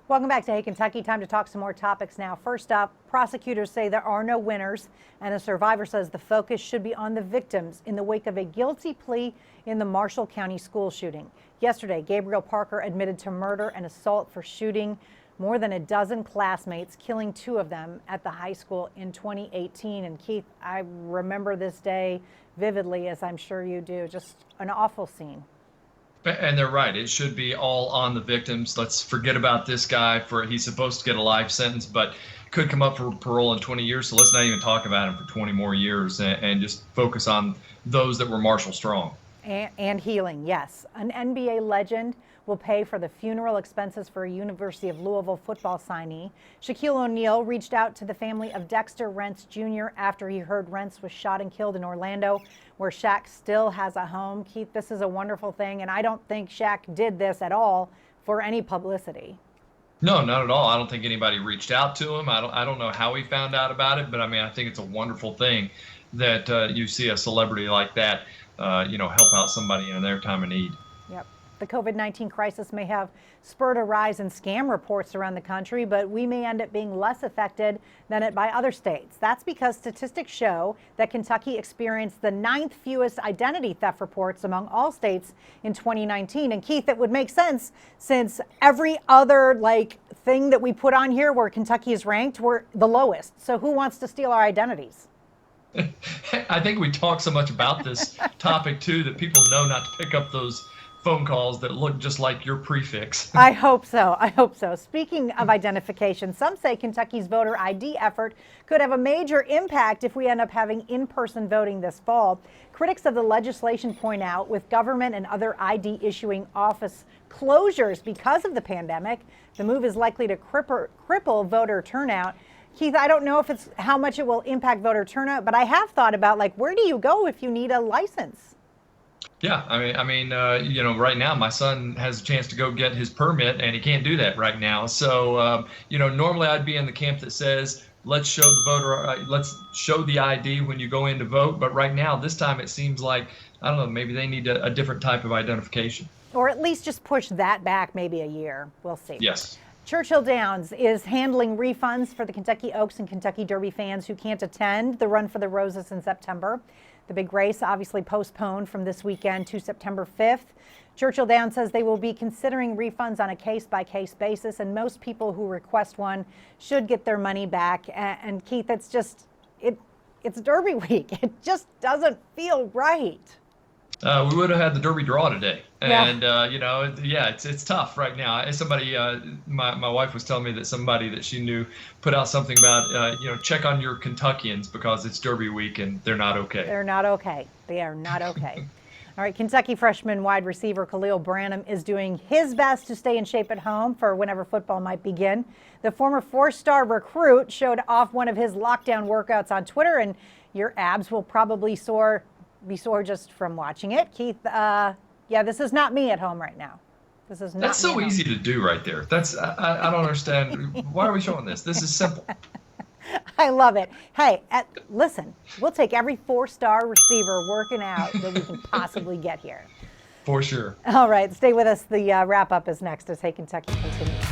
Welcome back to Hey Kentucky. Time to talk some more topics now. First up, prosecutors say there are no winners, and a survivor says the focus should be on the victims in the wake of a guilty plea in the Marshall County school shooting. Yesterday, Gabriel Parker admitted to murder and assault for shooting more than a dozen classmates, killing 2 of them at the high school in 2018. And Keith, I remember this day vividly, as I'm sure you do. Just an awful scene. And they're right. It should be all on the victims. Let's forget about this guy. He's supposed to get a life sentence, but could come up for parole in 20 years. So let's not even talk about him for 20 more years and just focus on those that were Marshall strong. And healing, yes. An NBA legend will pay for the funeral expenses for a University of Louisville football signee. Shaquille O'Neal reached out to the family of Dexter Rentz Jr. after he heard Rentz was shot and killed in Orlando, where Shaq still has a home. Keith, this is a wonderful thing, and I don't think Shaq did this at all for any publicity. No, not at all. I don't think anybody reached out to him. I don't know how he found out about it, but I mean, I think it's a wonderful thing that you see a celebrity like that, help out somebody in their time of need. Yep. The COVID-19 crisis may have spurred a rise in scam reports around the country, but we may end up being less affected than it by other states. That's because statistics show that Kentucky experienced the 9th fewest identity theft reports among all states in 2019. And Keith, it would make sense since every other thing that we put on here where Kentucky is ranked, we're the lowest. So who wants to steal our identities? I think we talk so much about this topic too that people know not to pick up those phone calls that look just like your prefix. I hope so. I hope so. Speaking of identification, some say Kentucky's voter ID effort could have a major impact if we end up having in-person voting this fall. Critics of the legislation point out with government and other ID issuing office closures because of the pandemic, the move is likely to cripple voter turnout. Keith, I don't know if it's how much it will impact voter turnout, but I have thought about where do you go if you need a license? Yeah, right now my son has a chance to go get his permit, and he can't do that right now. So, normally I'd be in the camp that says let's show let's show the ID when you go in to vote. But right now, this time it seems like I don't know, maybe they need a different type of identification, or at least just push that back maybe a year. We'll see. Yes. Churchill Downs is handling refunds for the Kentucky Oaks and Kentucky Derby fans who can't attend the Run for the Roses in September. The big race obviously postponed from this weekend to September 5th. Churchill Downs says they will be considering refunds on a case-by-case basis, and most people who request one should get their money back. And Keith, it's Derby week. It just doesn't feel right. We would have had the Derby draw today, and yeah. It's tough right now. As somebody, my wife was telling me that somebody that she knew put out something about check on your Kentuckians because it's Derby week and they're not okay. They're not okay. They are not okay. All right, Kentucky freshman wide receiver Khalil Branham is doing his best to stay in shape at home for whenever football might begin. The former 4-star recruit showed off one of his lockdown workouts on Twitter, and your abs will probably be sore just from watching it. Keith, this is not me at home right now. This is not. That's so easy to do right there. I don't understand. Why are we showing this? This is simple. I love it. Hey, listen, we'll take every 4-star receiver working out that we can possibly get here. For sure. All right, stay with us. The wrap up is next as Hey Kentucky continues.